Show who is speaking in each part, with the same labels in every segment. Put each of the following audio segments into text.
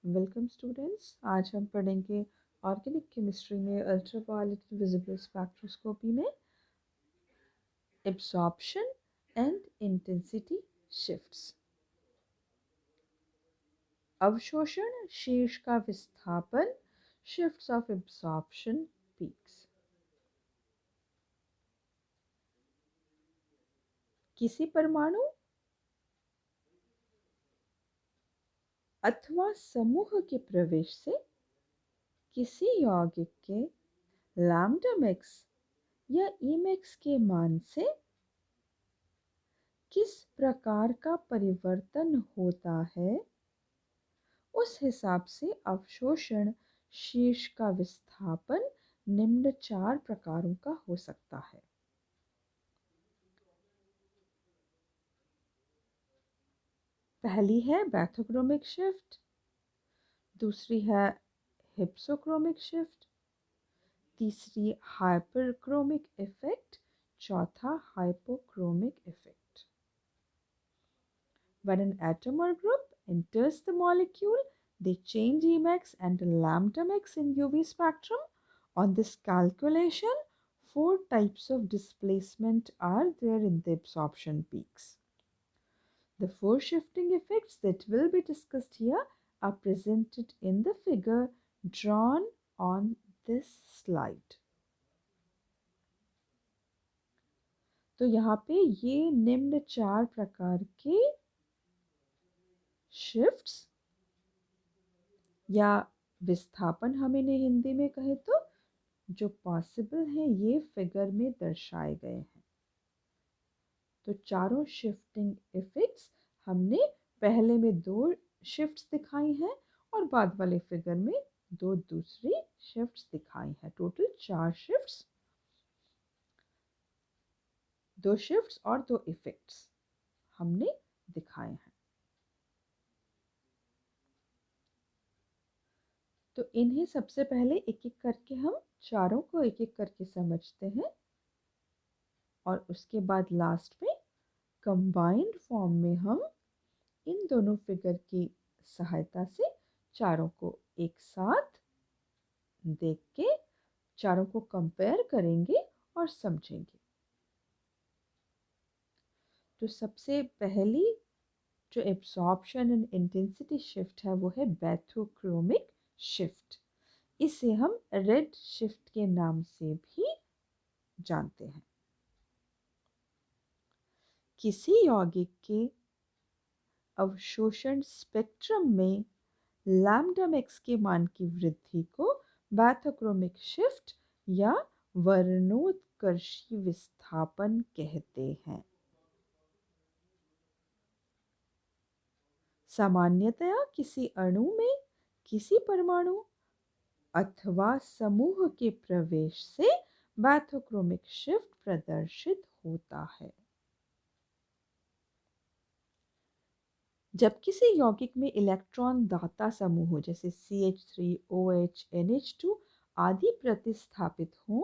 Speaker 1: Welcome students. आज हम पढ़ेंगे ऑर्गेनिक केमिस्ट्री में अल्ट्रावायलेट विजिबल स्पेक्ट्रोस्कोपी में एब्सॉर्प्शन एंड इंटेंसिटी शिफ्ट्स। अवशोषण शीर्ष का विस्थापन, शिफ्ट्स ऑफ एब्सॉर्प्शन पीक्स। किसी परमाणु अथवा समूह के प्रवेश से किसी यौगिक के लैम्डा मैक्स या ई मैक्स के मान से किस प्रकार का परिवर्तन होता है, उस हिसाब से अवशोषण शीर्ष का विस्थापन निम्न 4 प्रकारों का हो सकता है। पहली है बैथोक्रोमिक शिफ्ट, दूसरी है हिप्सोक्रोमिक शिफ्ट, तीसरी हाइपरक्रोमिक इफेक्ट, चौथा hypochromic effect. When an atom or group enters the molecule, they change Emax and lambda max in UV spectrum. On this calculation, 4 types of displacement are there in the absorption peaks. The 4 shifting effects that will be discussed here are presented in the figure drawn on this slide. तो यहाँ पे ये निम्न 4 प्रकार के shifts या विस्थापन हम इन्हें हिंदी में कहें तो जो पॉसिबल हैं ये फिगर में दर्शाए गए हैं। तो चारों शिफ्टिंग इफेक्ट्स हमने पहले में 2 शिफ्ट्स दिखाई हैं और बाद वाले फिगर में 2 दूसरी शिफ्ट्स दिखाई हैं। टोटल 4 शिफ्ट्स, 2 शिफ्ट्स और 2 इफेक्ट्स हमने दिखाए हैं। तो इन्हें सबसे पहले एक एक करके हम चारों को एक एक करके समझते हैं और उसके बाद लास्ट में कंबाइंड फॉर्म में हम इन दोनों फिगर की सहायता से चारों को एक साथ देख के चारों को कंपेयर करेंगे और समझेंगे। तो सबसे पहली जो एब्सॉर्प्शन एंड इंटेंसिटी शिफ्ट है वो है बैथोक्रोमिक शिफ्ट। इसे हम रेड शिफ्ट के नाम से भी जानते हैं। किसी यौगिक के अवशोषण स्पेक्ट्रम में लैम्डा मैक्स के मान की वृद्धि को बैथोक्रोमिक शिफ्ट या वर्णोत्कर्षी विस्थापन कहते हैं। सामान्यतया किसी अणु में किसी परमाणु अथवा समूह के प्रवेश से बैथोक्रोमिक शिफ्ट प्रदर्शित होता है। जब किसी यौगिक में इलेक्ट्रॉन दाता समूह जैसे CH3, OH, NH2 आदि प्रतिस्थापित हों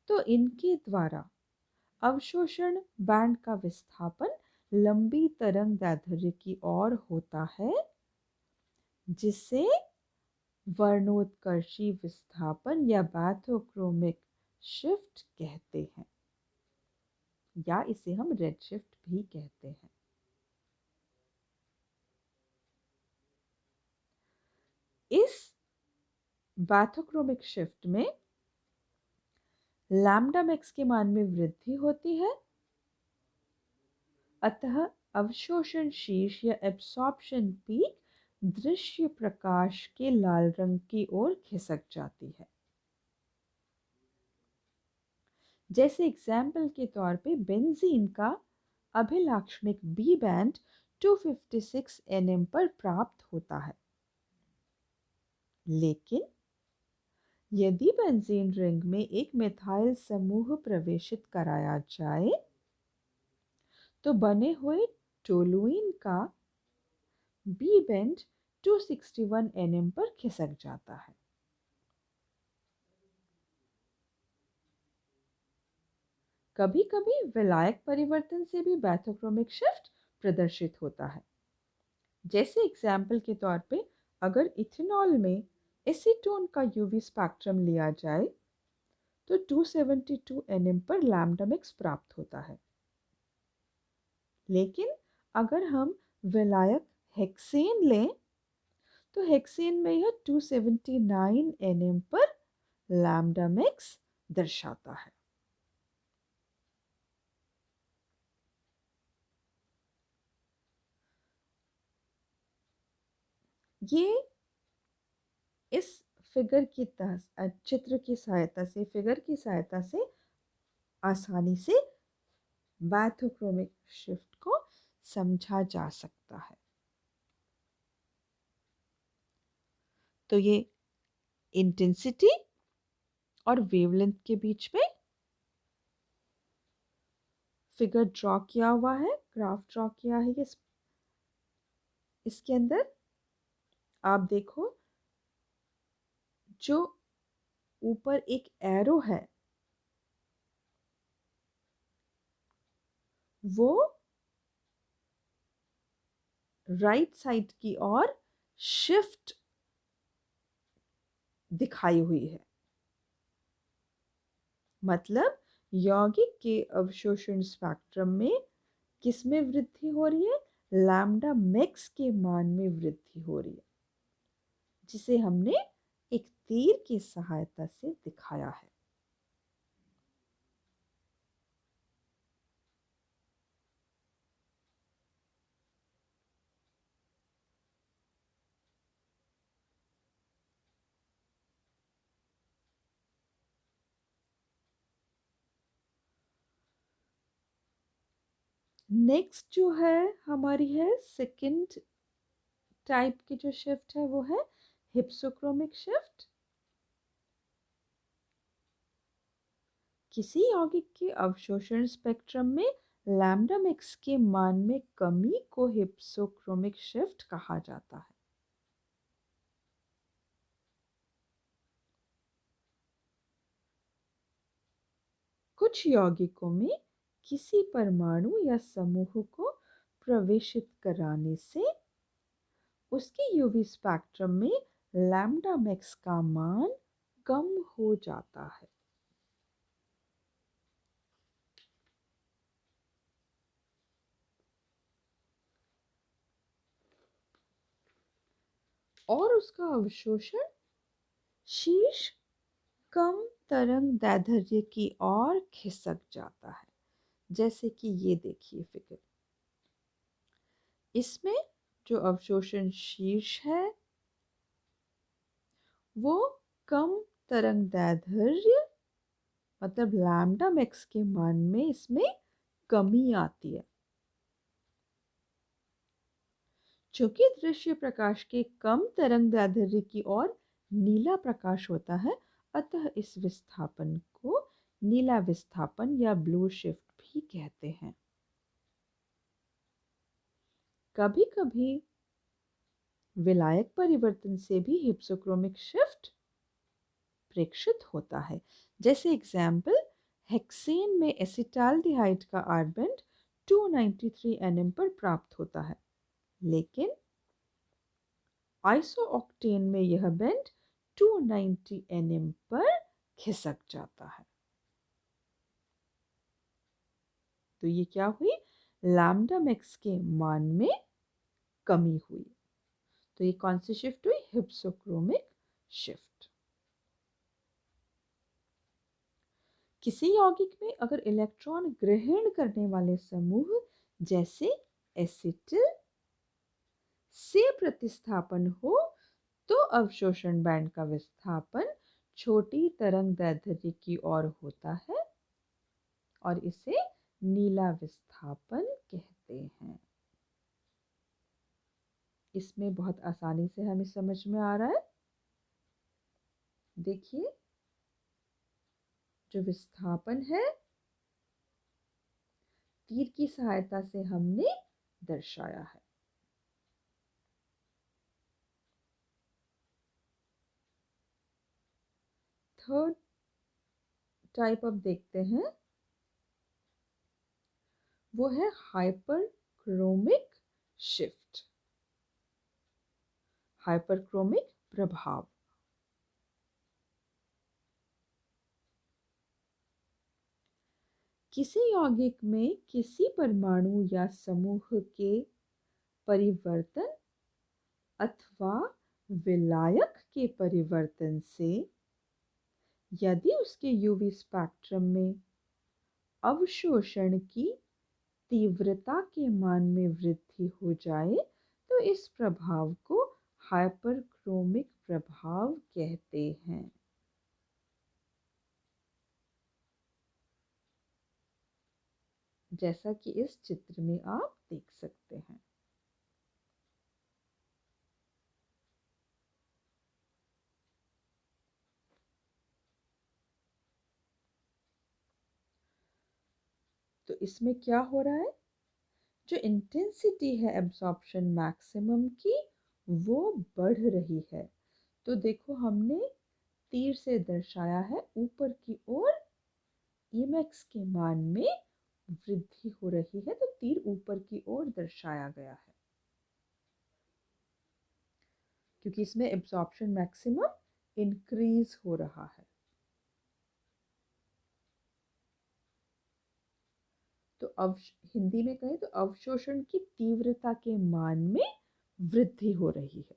Speaker 1: तो इनके द्वारा अवशोषण बैंड का विस्थापन लंबी तरंग दैर्ध्य की ओर होता है, जिसे वर्णोत्कर्षी विस्थापन या बैथोक्रोमिक शिफ्ट कहते हैं या इसे हम रेड शिफ्ट भी कहते हैं। इस बैथोक्रोमिक शिफ्ट में लैम्डा मैक्स के मान में वृद्धि होती है, अतः अवशोषण शीर्ष या एब्सॉर्प्शन पीक दृश्य प्रकाश के लाल रंग की ओर खिसक जाती है। जैसे एग्जाम्पल के तौर पे बेंजीन का अभिलाक्षणिक बी बैंड 256 nm पर प्राप्त होता है। लेकिन यदि बेंजीन रिंग में एक मिथाइल समूह प्रवेशित कराया जाए तो बने हुए टोलुइन का बी बैंड 261 nm पर खिसक जाता है। कभी कभी विलायक परिवर्तन से भी बैथोक्रोमिक शिफ्ट प्रदर्शित होता है। जैसे एग्जाम्पल के तौर पे अगर इथेनॉल में एसीटोन का यूवी स्पेक्ट्रम लिया जाए तो 272 nm पर लैम्डा मिक्स प्राप्त होता है। लेकिन अगर हम विलायक हेक्सेन लें तो हेक्सेन में यह 279 nm पर लैम्डा मिक्स दर्शाता है। ये इस चित्र की सहायता से, फिगर की सहायता से आसानी से बैथोक्रोमिक शिफ्ट को समझा जा सकता है। तो ये इंटेंसिटी और वेवलेंथ के बीच में फिगर ड्रॉ किया हुआ है, ग्राफ ड्रॉ किया है। इसके अंदर आप देखो, जो ऊपर एक एरो है वो राइट साइड की ओर शिफ्ट दिखाई हुई है। मतलब यौगिक के अवशोषण स्पेक्ट्रम में किस में वृद्धि हो रही है? लैम्डा मैक्स के मान में वृद्धि हो रही है, जिसे हमने एक तीर की सहायता से दिखाया है। नेक्स्ट जो है हमारी है सेकंड टाइप की जो शिफ्ट है वो है हिप्सोक्रोमिक शिफ्ट। किसी यौगिक के अवशोषण स्पेक्ट्रम में लैम्डा मैक्स के मान में कमी को हिप्सोक्रोमिक शिफ्ट कहा जाता है। कुछ यौगिकों में किसी परमाणु या समूह को प्रवेशित कराने से उसके यूवी स्पेक्ट्रम में लैम्डा मैक्स का मान कम हो जाता है। और उसका अवशोषण शीर्ष कम तरंग दैर्ध्य की ओर खिसक जाता है। जैसे कि ये देखिए फिगर, इसमें जो अवशोषण शीर्ष है वो कम तरंग दैर्ध्य मतलब लैम्डा मैक्स के मान में इसमें कमी आती है। चूंकि दृश्य प्रकाश के कम तरंग दैर्ध्य की ओर नीला प्रकाश होता है, अतः इस विस्थापन को नीला विस्थापन या ब्लू शिफ्ट भी कहते हैं। कभी कभी विलायक परिवर्तन से भी हिप्सोक्रोमिक शिफ्ट प्रेक्षित होता है। जैसे एग्जाम्पल, हेक्सेन में एसिटाल्डिहाइड का आर बैंड 293 nm पर प्राप्त होता है, लेकिन आइसोऑक्टेन में यह बैंड 290 nm पर खिसक जाता है। तो ये क्या हुई? लैम्डा मैक्स के मान में कमी हुई। तो ये कौन सी शिफ्ट हुई? Hypsochromic shift. किसी यौगिक में अगर इलेक्ट्रॉन ग्रहण करने वाले समूह जैसे एसिटिल से प्रतिस्थापन हो तो अवशोषण बैंड का विस्थापन छोटी तरंग दैर्ध्य की ओर होता है और इसे नीला विस्थापन कहते हैं। इसमें बहुत आसानी से हमें समझ में आ रहा है। देखिए, जो विस्थापन है तीर की सहायता से हमने दर्शाया है। थर्ड टाइप अब देखते हैं, वो है हाइपरक्रोमिक शिफ्ट। हाइपरक्रोमिक प्रभाव। किसी यौगिक में किसी परमाणु या समूह के परिवर्तन अथवा विलायक के परिवर्तन से यदि उसके यूवी स्पेक्ट्रम में अवशोषण की तीव्रता के मान में वृद्धि हो जाए तो इस प्रभाव को हाइपरक्रोमिक प्रभाव कहते हैं। जैसा कि इस चित्र में आप देख सकते हैं। तो इसमें क्या हो रहा है, जो इंटेंसिटी है एब्जॉर्प्शन मैक्सिमम की वो बढ़ रही है। तो देखो हमने तीर से दर्शाया है ऊपर की ओर ईमैक्स के मान में वृद्धि हो रही है, तो तीर ऊपर की ओर दर्शाया गया है क्योंकि इसमें एब्जॉर्प्शन मैक्सिमम इंक्रीज हो रहा है। तो हिंदी में कहें तो अवशोषण की तीव्रता के मान में वृद्धि हो रही है।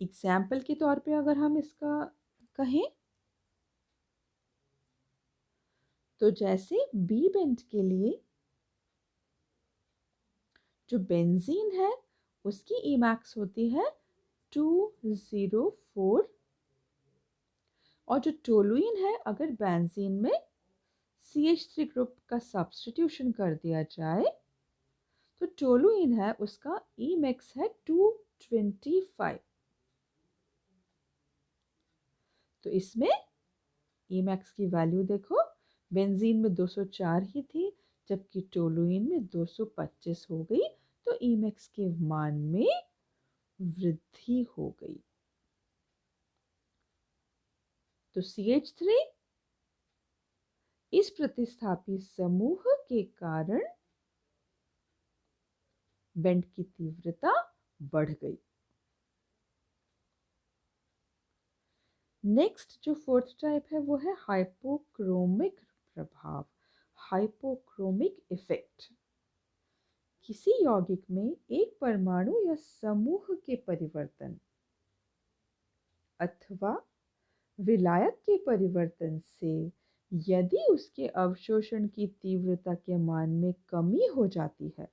Speaker 1: एग्जाम्पल के तौर पे अगर हम इसका कहें तो जैसे बी बेंट के लिए जो बेंजीन है उसकी ईमैक्स होती है 204 और जो टोलुइन है अगर बेंजीन में CH3 ग्रुप का सब्स्टिट्यूशन कर दिया जाए तो टोलुइन है उसका ईमैक्स है 225। तो इसमें ईमैक्स की वैल्यू देखो, बेंजीन में 204 ही थी जबकि टोलुइन में 225 हो गई, तो ईमैक्स के मान में वृद्धि हो गई। तो CH3 इस प्रतिस्थापी समूह के कारण बेंड की तीव्रता बढ़ गई। नेक्स्ट जो फोर्थ टाइप है वो है हाइपोक्रोमिक प्रभाव, हाइपोक्रोमिक इफेक्ट। किसी यौगिक में एक परमाणु या समूह के परिवर्तन अथवा विलायक के परिवर्तन से यदि उसके अवशोषण की तीव्रता के मान में कमी हो जाती है,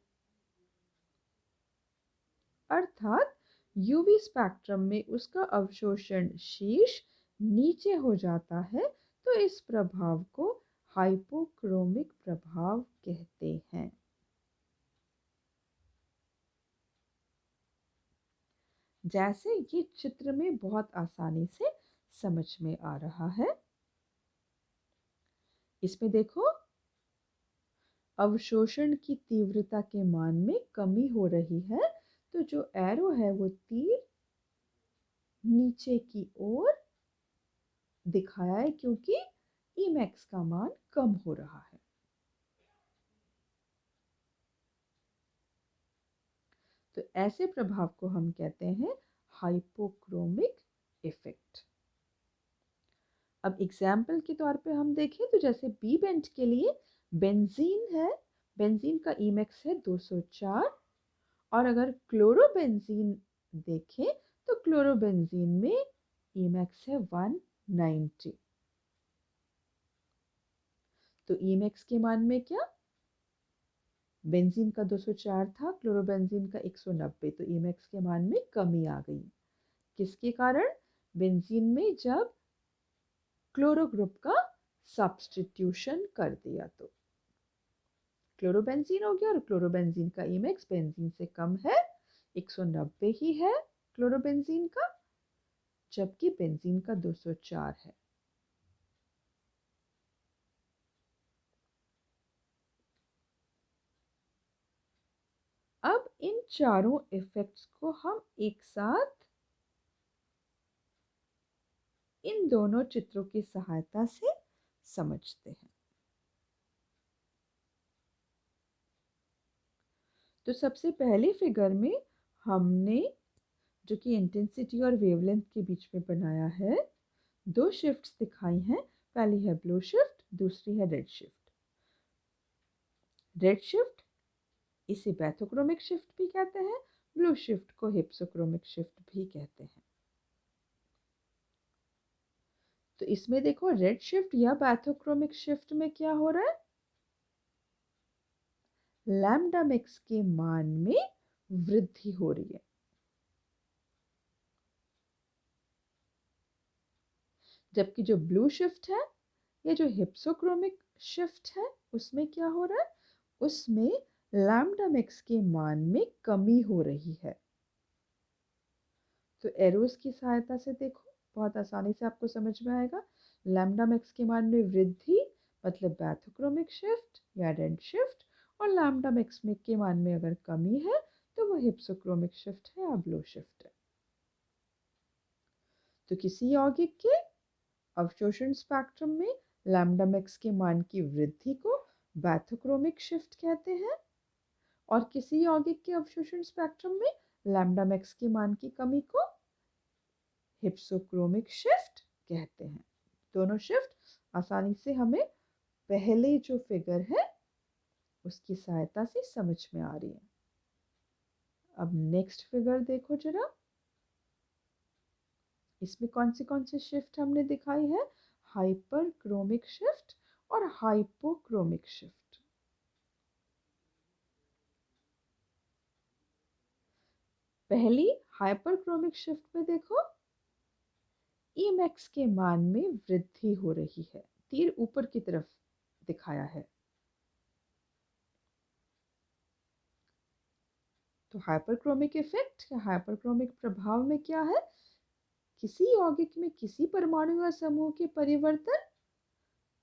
Speaker 1: अर्थात यूवी स्पेक्ट्रम में उसका अवशोषण शीर्ष नीचे हो जाता है, तो इस प्रभाव को हाइपोक्रोमिक प्रभाव कहते हैं। जैसे ये चित्र में बहुत आसानी से समझ में आ रहा है। इसमें देखो अवशोषण की तीव्रता के मान में कमी हो रही है, तो जो एरो है वो तीर नीचे की ओर दिखाया है क्योंकि ईमैक्स का मान कम हो रहा है। तो ऐसे प्रभाव को हम कहते हैं हाइपोक्रोमिक इफेक्ट। अब एग्जाम्पल के तौर पे हम देखें तो जैसे बी बेंट के लिए बेंजीन है, बेंजीन का ईमैक्स है 204 और अगर क्लोरोबेंजीन देखें तो क्लोरोबेंजीन में ईमैक्स है 190। तो ईमैक्स के मान में क्या, बेंजीन का 204 था, क्लोरोबेंजीन का 190, तो ईमैक्स के मान में कमी आ गई। किसके कारण, बेंजीन में जब क्लोरो ग्रुप का सब्स्टिट्यूशन कर दिया तो क्लोरोबेंजीन हो गया और क्लोरोबेंजीन का ईमैक्स बेंजीन से कम है, 190 ही है क्लोरोबेंजीन का, जबकि बेंजीन का 204 है। अब इन चारों इफेक्ट्स को हम एक साथ इन दोनों चित्रों की सहायता से समझते हैं। तो सबसे पहले फिगर में हमने जो कि इंटेंसिटी और वेवलेंथ के बीच में बनाया है, दो शिफ्ट्स दिखाई हैं। पहली है ब्लू शिफ्ट, दूसरी है रेड शिफ्ट। रेड शिफ्ट इसे बैथोक्रोमिक शिफ्ट भी कहते हैं, ब्लू शिफ्ट को हिप्सोक्रोमिक शिफ्ट भी कहते हैं। तो इसमें देखो रेड शिफ्ट या बैथोक्रोमिक शिफ्ट में क्या हो रहा है, लैम्डा मैक्स के मान में वृद्धि हो रही है। जबकि जो ब्लू शिफ्ट है या जो हिप्सोक्रोमिक शिफ्ट है उसमें क्या हो रहा है, उसमें लैम्डा मैक्स के मान में कमी हो रही है। तो एरोस की सहायता से देखो, बहुत आसानी से आपको समझ में आएगा। लैम्डा मैक्स के मान में वृद्धि मतलब बैथोक्रोमिक शिफ्ट या रेड शिफ्ट, और लैम्डा मैक्स में के मान में अगर कमी है तो वो हिप्सोक्रोमिक शिफ्ट है या ब्लू शिफ्ट है। तो किसी यौगिक के अवशोषण स्पेक्ट्रम में लैम्डा मैक्स के मान की वृद्धि को बैथोक्रोमिक शिफ्ट कहते हैं, और किसी यौगिक के अवशोषण स्पेक्ट्रम में लैम्डा मैक्स के मान की कमी को हिप्सोक्रोमिक शिफ्ट कहते हैं। दोनों शिफ्ट आसानी से हमें पहले जो फिगर है उसकी सहायता से समझ में आ रही है। अब नेक्स्ट फिगर देखो जरा, इसमें कौन सी शिफ्ट हमने दिखाई है, हाइपरक्रोमिक शिफ्ट और हाइपोक्रोमिक शिफ्ट। पहली हाइपरक्रोमिक शिफ्ट में देखो ईमैक्स के मान में वृद्धि हो रही है, तीर ऊपर की तरफ दिखाया है। तो हाइपरक्रोमिक इफेक्ट या हाइपरक्रोमिक प्रभाव में क्या है, किसी यौगिक में किसी परमाणु या समूह के परिवर्तन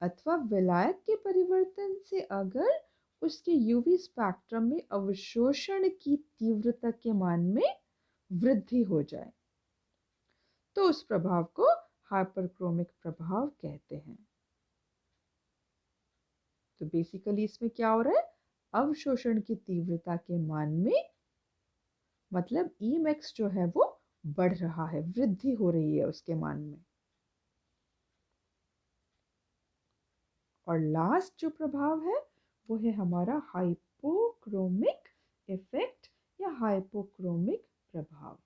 Speaker 1: अथवा विलायक के परिवर्तन से अगर उसके यूवी स्पेक्ट्रम में अवशोषण की तीव्रता के मान में वृद्धि हो जाए तो उस प्रभाव को हाइपरक्रोमिक प्रभाव कहते हैं। तो बेसिकली इसमें क्या हो रहा है, अवशोषण की तीव्रता के मान में मतलब Emax जो है वो बढ़ रहा है, वृद्धि हो रही है उसके मान में। और लास्ट जो प्रभाव है वो है हमारा हाइपोक्रोमिक इफेक्ट या हाइपोक्रोमिक प्रभाव।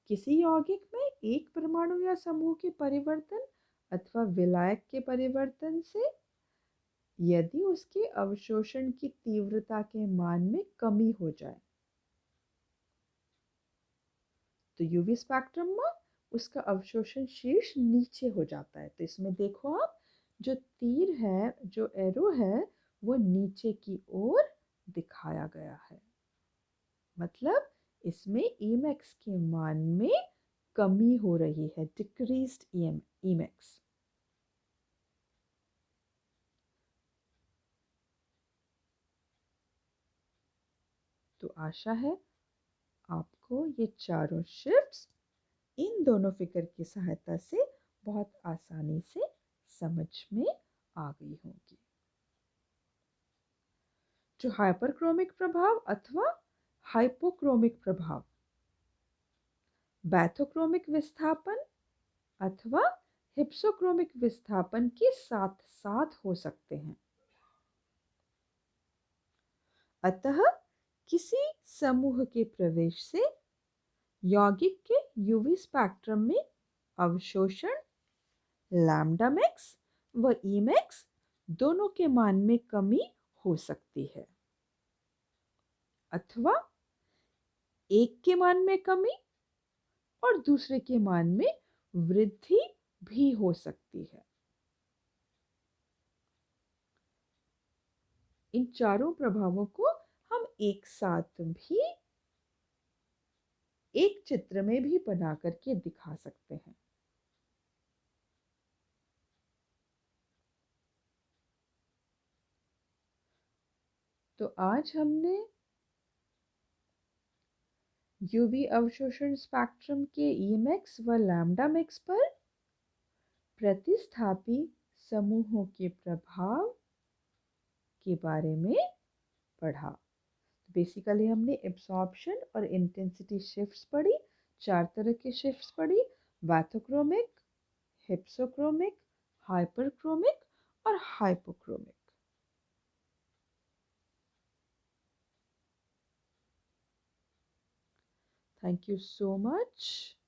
Speaker 1: किसी यौगिक में एक परमाणु या समूह के परिवर्तन अथवा विलायक के परिवर्तन से यदि उसके अवशोषण की तीव्रता के मान में कमी हो जाए तो यूवी स्पेक्ट्रम में उसका अवशोषण शीर्ष नीचे हो जाता है। तो इसमें देखो आप, जो तीर है, जो एरो है, वो नीचे की ओर दिखाया गया है, मतलब इसमें Emax के मान में कमी हो रही है, डिक्रीज्ड Emax। तो आशा है आपको ये चारों शिफ्ट्स इन दोनों फिगर की सहायता से बहुत आसानी से समझ में आ गई होंगी। जो हाइपरक्रोमिक प्रभाव अथवा हाइपोक्रोमिक प्रभाव बैथोक्रोमिक विस्थापन अथवा हिप्सोक्रोमिक विस्थापन के साथ साथ हो सकते हैं। अतः किसी समूह के प्रवेश से यौगिक के यूवी स्पेक्ट्रम में अवशोषण लैम्डा मैक्स व Emax दोनों के मान में कमी हो सकती है, अथवा एक के मान में कमी और दूसरे के मान में वृद्धि भी हो सकती है। इन चारों प्रभावों को हम एक साथ भी एक चित्र में भी बना करके दिखा सकते हैं। तो आज हमने यूवी अवशोषण स्पेक्ट्रम के Emax व लैम्डा मैक्स पर प्रतिस्थापी समूहों के प्रभाव के बारे में पढ़ा। बेसिकली हमने एब्सॉर्प्शन और इंटेंसिटी शिफ्ट्स पढ़ी, 4 तरह की शिफ्ट्स पढ़ी, बाथोक्रोमिक, हिप्सोक्रोमिक, हाइपरक्रोमिक और hypochromic. Thank you so much.